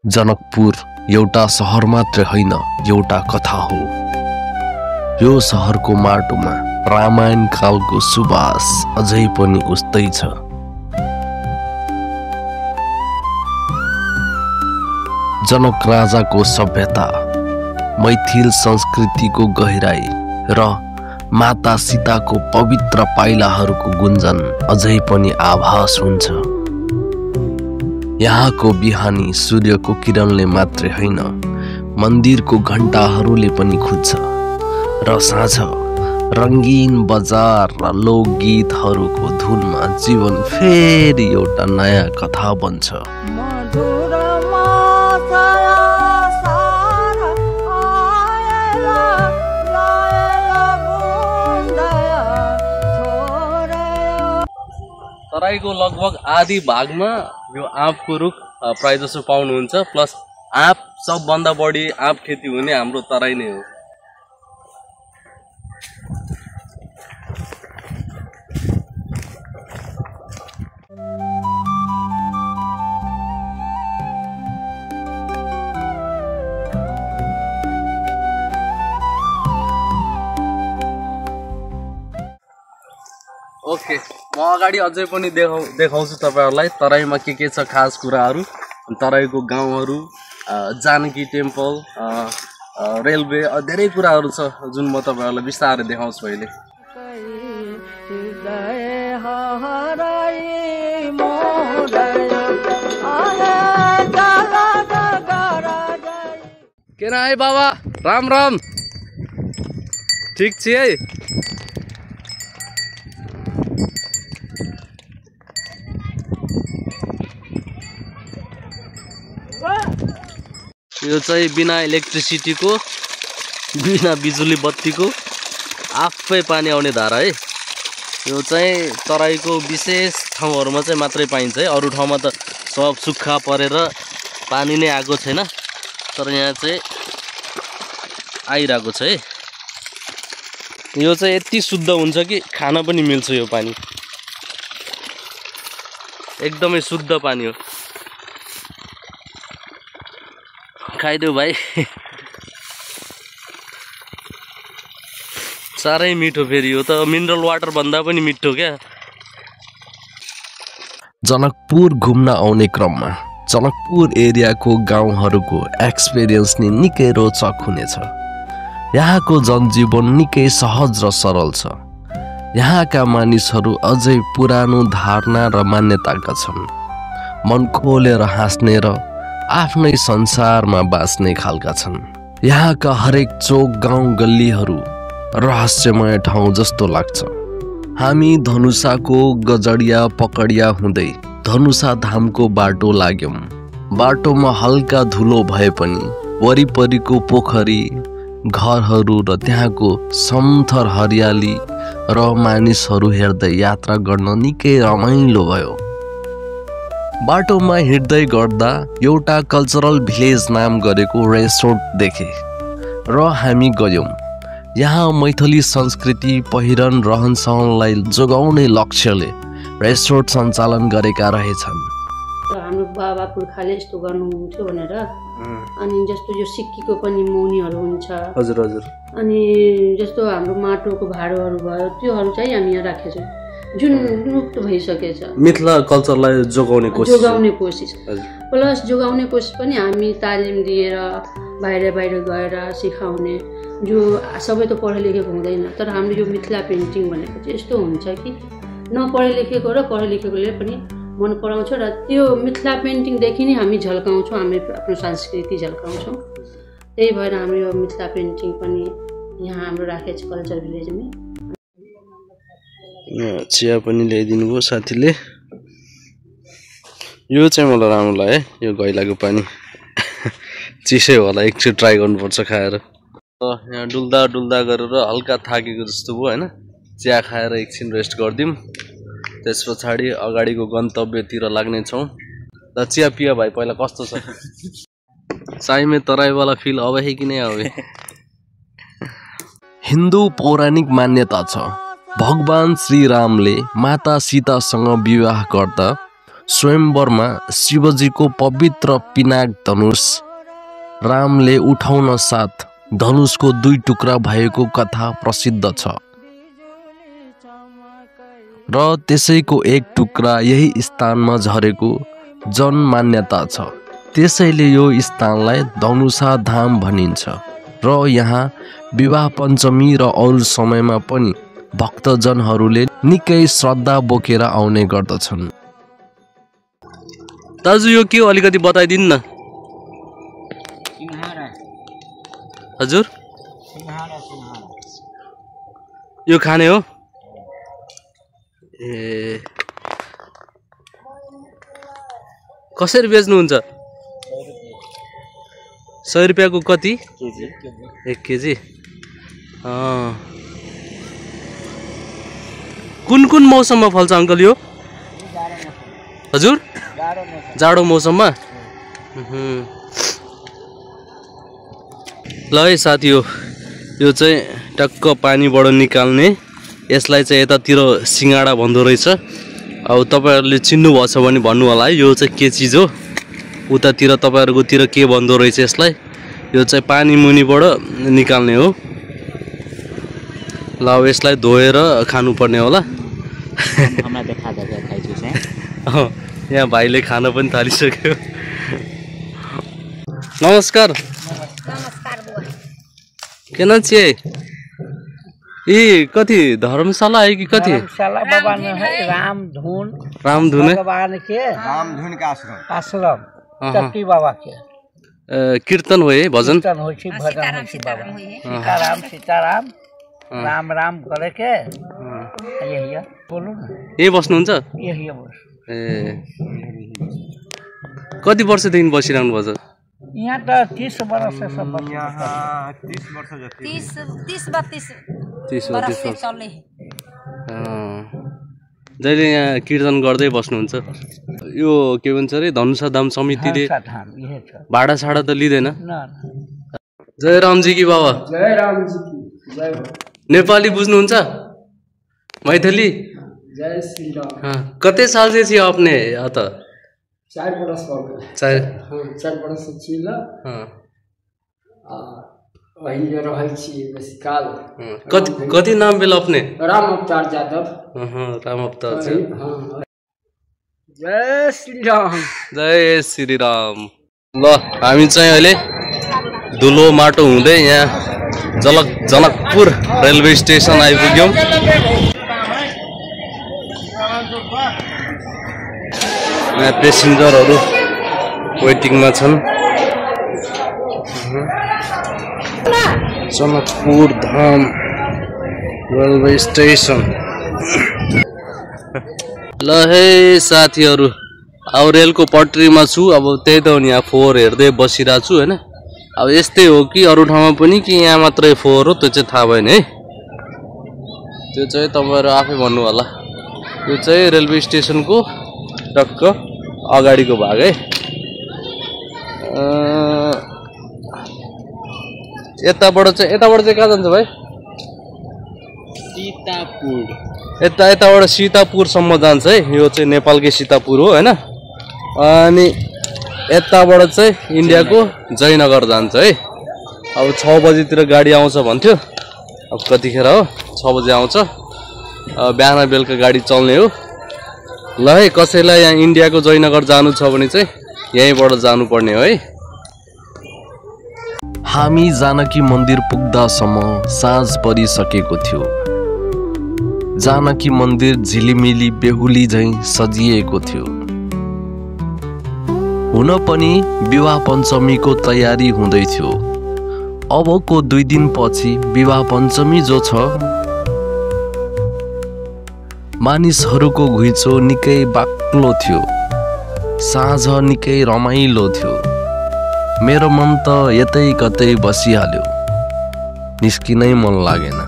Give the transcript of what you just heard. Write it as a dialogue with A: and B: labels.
A: जनकपुर एउटा सहर मात्र होइन, एउटा कथा हो। यो सहरको माटोमा रामायण कालको सुवास अझै पनि उस्तै छ। जनक राजाको सभ्यता, मैथिल संस्कृतिको गहिराई र माता सीताको पवित्र पाइलाहरूको गुन्जन अझै पनि आभास हुन्छ। यहाँको बिहानी सूर्यको किरणले मात्रै होइन, मन्दिरको घण्टाहरूले पनि खुज्छ र साँझ रङ्गीन बजार र लोकगीतहरूको धुनमा जीवन फेरि एउटा नयाँ कथा बन्छ।
B: तराईको लगभग आधी भागमा यो आँपको रुख प्रायः जसो पाउनुहुन्छ। प्लस आँप सबभन्दा बढी आँप खेती हुने हाम्रो तराई नै हो। ओके, म अगाडि अझै पनि देखाउँछु तपाईहरुलाई तराईमा के छ खास कुराहरू, तराईको गाउँहरू, जानकी टेम्पल, रेलवे, धेरै कुराहरू छ जुन म तपाईहरुलाई बिस्तारै देखाउँछु अहिले। के है बाबा, राम राम, ठीक छी है? यो चाहिँ बिना इलेक्ट्रिसिटीको, बिना बिजुली बत्तीको आफै पानी आउने धारा है। यो चाहिँ तराईको विशेष ठाउँहरूमा चाहिँ मात्रै पाइन्छ है। अरू ठाउँमा त सब सुक्खा परेर पानी नै आएको छैन, तर यहाँ चाहिँ आइरहेको छ है। यो चाहिँ यति शुद्ध हुन्छ कि खान पनि मिल्छ। यो पानी एकदमै शुद्ध पानी हो। खाइदेऊ भाइ, साह्रै मिठो। फेरि यो त मिनरल वाटर भन्दा पनि मिठो क्या।
A: जनकपुर घुम्न आउने क्रममा जनकपुर एरियाको गाउँहरूको एक्सपिरियन्स नि निकै रोचक हुनेछ। यहाँको जनजीवन निकै सहज र सरल छ। यहाँका मानिसहरू अझै पुरानो धारणा र मान्यताका छन्। मन खोलेर हाँस्ने र आफ्नै संसारमा बाँच्ने खालका छन्। यहाँका हरेक चोक, गाउँ, गल्लीहरू रहस्यमय ठाउँ जस्तो लाग्छ। हामी धनुषाको गजडिया पकडिया हुँदै धनुषा धामको बाटो लाग्यौं। बाटोमा हल्का धुलो भए पनि वरिपरिको पोखरी, घरहरू र त्यहाँको समथर हरियाली र मानिसहरू हेर्दै यात्रा गर्न निकै रमाइलो भयो। बाटोमा हिँड्दै गर्दा एउटा कल्चरल भिलेज नाम गरेको रेसोर्ट देखे र हामी गयौँ। यहाँ मैथिली संस्कृति, पहिरन, रहनसहनलाई जोगाउने लक्ष्यले रेसोर्ट सञ्चालन गरेका रहेछन्।
C: हाम्रो बाबा पुर्खाले यस्तो गर्नुहुन्थ्यो भनेर। अनि जस्तो यो सिक्कीको पनि मौनीहरू हुन्छ।
B: हजुर हजुर। अनि
C: जस्तो हाम्रो माटोको भाँडोहरू भयो, त्योहरू चाहिँ हामी यहाँ राखेछौँ, जुन लुप्त भइसकेछ।
B: मिथिला कल्चरलाई जोगाउने
C: कोसिस प्लस जोगाउने कोसिस पनि हामी तालिम दिएर बाहिर गएर सिकाउने। जो सबै त पढे लेखेको हुँदैन, तर हाम्रो यो मिथिला पेन्टिङ भनेको चाहिँ यस्तो हुन्छ कि नपढे लेखेको र पढे लेखेकोले पनि मन पराउँछ र त्यो मिथिला पेन्टिङदेखि नै हामी झल्काउँछौँ, हामी आफ्नो संस्कृति झल्काउँछौँ। त्यही भएर हाम्रो यो मिथिला पेन्टिङ पनि यहाँ हाम्रो राखेको छ कल्चर भिलेजमै।
B: चिया पनि ल्याइदिनु भयो साथीले। यो चाहिँ मलाई राम्रो लाग्यो है, यो गैलाको पानी। चिसै होला, एकछिन ट्राई गर्नुपर्छ खाएर। यहाँ डुल्दा गरेर हल्का थाकेको जस्तो भयो होइन। चिया खाएर एकछिन रेस्ट गरिदिउँ, त्यस पछाडि अगाडिको गन्तव्यतिर लाग्नेछौँ। ल चिया पिया भाइ, पहिला कस्तो छ? साई में तराई वाला फिल अब है कि नहीं आवे?
A: हिन्दू पौराणिक मान्यता छ भगवान श्री रामले माता सीतासँग विवाह गर्दा स्वयंवरमा शिवजीको पवित्र पिनाक धनुष रामले उठाउन साथ धनुषको 2 टुक्रा भएको कथा प्रसिद्ध छ र त्यसैको 1 टुक्रा यही स्थानमा झरेको जनमान्यता छ। त्यसैले यो स्थानलाई धनुषा धाम भनिन्छ र यहाँ विवाह पञ्चमी र अरू समयमा पनि भक्तजनहरूले निकै श्रद्धा बोकेर आउने गर्दछन्।
B: दाजु यो के हो अलिकति बताइदिनु न। हजुर यो खाने हो ए कसरी बेच्नुहुन्छ? 100 रुपियाँको कति? 1 केजी। कुन मौसममा फल्छ अङ्कल यो? हजुर जाडो मौसममा। ल है साथी यो चाहिँ टक्क पानीबाट निकाल्ने, यसलाई चाहिँ यतातिर सिङ्गाडा भन्दो रहेछ। अब तपाईहरुले चिन्नु भएछ भने भन्नु होला है, यो चाहिँ के चिज हो, उतातिर तपाईहरुकोतिर के भन्दो रहेछ यसलाई। यो चाहिँ पानी मुनिबाट निकाल्ने हो। ल अब यसलाई धोएर खानुपर्ने होला। यहाँ भाइले खाना पनि थालिसक्यो। नमस्कार। के नाम छ? कथि धर्मशाला है कि कथि?
D: धर्मशाला बाबा ने है रामधुन
B: भगवान
D: के रामधुन का आश्रम चट्टी बाबा के
B: कीर्तन हो है, भजन
D: कीर्तन हो छी, भजन हो छी बाबा सीताराम राम राम करे के यही बोलू न।
B: ए बस्नुहुन्छ?
D: यही बस।
B: ए कति वर्षदेखि बसिरहनु भएको छ?
D: यहाँ त 30 वर्ष से सब
E: यहाँ 30 वर्ष जति
B: 30 वर्ष चल्ने। जहिले यहाँ कीर्तन गर्दै बस्नुहुन्छ। यो के भन्छ रे धनुषा धाम समितिले भाडा साडा त लिँदैन? जय रामजी की बाबा।
F: जय रामजी की जय।
B: नेपाली बुझ्नुहुन्छ? मैथिली?
F: जय श्री राम।
B: कते साल से छी आपने यहाँ त?
F: 4 बरस हो गए। 4 बरस से छी ल। वही जो रहै छी बेसी काल।
B: कति नाम भेल अपने?
F: राम अवतार यादव।
B: राम अवतार।
F: जय श्री राम।
B: जय श्री राम। ल हामी चाहिँ अहिले धुलो माटो हुँदै यहाँ जनकपुर रेलवे स्टेसन आइपुग्यौं। यहाँ पेसेन्जरहरू वेटिङमा छन्। Janakpur Dham railway station. ल है साथीहरू, अब रेलको पटरीमा छु। अब त्यही त हो नि, यहाँ फोहोर हेर्दै बसिरहेको छु हैन। अब यस्तै हो कि अरू ठाउँमा पनि कि यहाँ मात्रै फोहोर हो त्यो चाहिँ थाहा भएन है। त्यो चाहिँ तपाईहरु आफै भन्नु होला। यो चाहिँ रेलवे स्टेसनको टक्क अगाडिको भाग है। यताबाट चाहिँ कहाँ जान्छ भाइ? सीतापुर। यताबाट सीतापुरसम्म जान्छ है। यो चाहिँ नेपालकै सीतापुर हो हैन। अनि यताबाट चाहिँ इन्डियाको जयनगर जान्छ है। अब 6 बजेतिर गाडी आउँछ भन्थ्यो। अब कतिखेर हो? 6 बजे आउँछ। बिहान बेलुका गाडी चल्ने हो। ल है, कसैलाई यहाँ इन्डियाको जयनगर जानु छ भने चाहिँ यहीँबाट जानुपर्ने हो है।
A: हामी जानकी मन्दिर पुग्दासम्म साँझ परिसकेको थियो। जानकी मन्दिर झिलिमिली बेहुली झैं सजिएको थियो। हुन पनि विवाह पञ्चमीको तयारी हुँदै थियो। अबको 2 दिनपछि विवाह पञ्चमी जो छ। मानिसहरूको घुइँचो निकै बाक्लो थियो। साँझ निकै रमाइलो थियो। मेरो मन त यतै कतै बसिहाल्यो। निस्किनै मन लागेन।